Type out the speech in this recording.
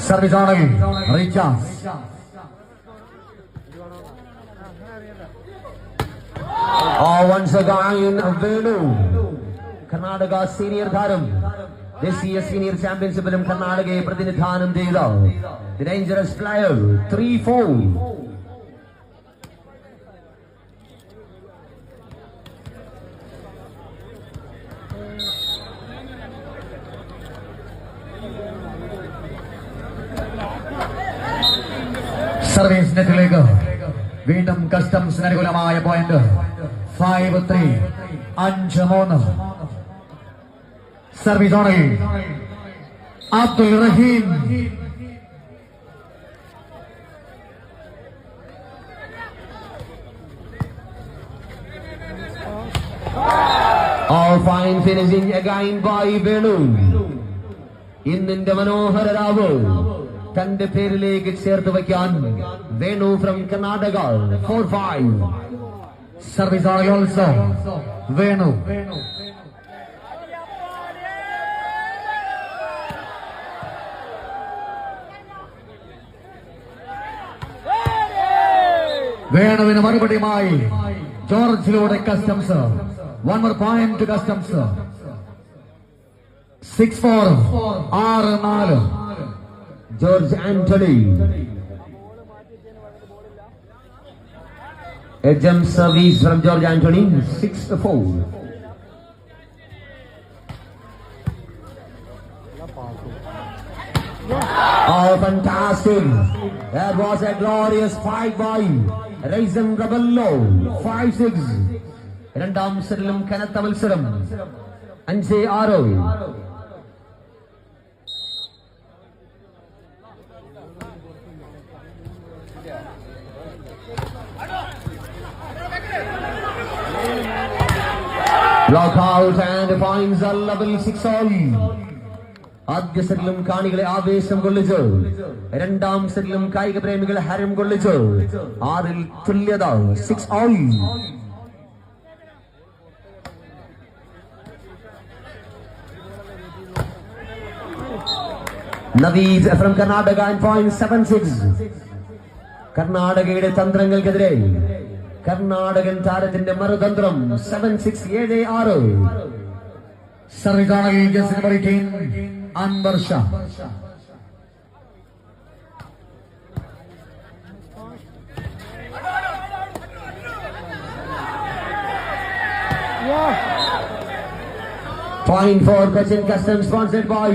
Service ആണെങ്കിൽ recharge. once again Venu, Karnataka senior താരം ദേശീയ സീനിയർ ചാമ്പ്യൻഷിപ്പിലും കർണാടകയെ പ്രതിനിധാനം ചെയ്ത ദി ഡേഞ്ചറസ് പ്ലെയർ 3-4. സർവീസ് നെറ്റിലേക്ക് വീണ്ടും കസ്റ്റംസിന് അനുകൂലമായ point 5-3. 5-3. Service ഓണിൽ Abdul Rahim. All fine finishing again by Venu. ഇന്നിന്റെ മനോഹര രാവ് തന്റെ പേരിലേക്ക് ചേർത്ത് വയ്ക്കാൻ വേണു ഫ്രം കർണാടക 4-5. സർവീസ് ഓണിൽ ഓൾസോ വേണു. വേണുവിന് മറുപടിയുമായി ജോർജിലൂടെ customs. 1 more point to customs. 6-4. 6-4. George Antony. A jump service from George Anthony, 6-4. Oh, fantastic. That was a glorious fight by Raisin Rabello, 5-6. രണ്ടാം സെറ്റിലും കനത്ത മത്സരം 5-6. Block out and points are level 6-all. ആദ്യ സെറ്റിലും കാണികളെ ആവേശം കൊള്ളിച്ചു, രണ്ടാം സെറ്റിലും കായിക പ്രേമികളെ ഹരം കൊള്ളിച്ചു. 6 തുല്യത 6-all. Naveed from Karnataka and point 7-6. കർണാടകയുടെ തന്ത്രങ്ങൾക്കെതിരെ കർണാടകൻ താരത്തിന്റെ മറുതന്ത്രം 7-6. 7-6. സർവീസ് ഓണിൽ just number 18 Anwar Shah. Point for Cochin Customs sponsored by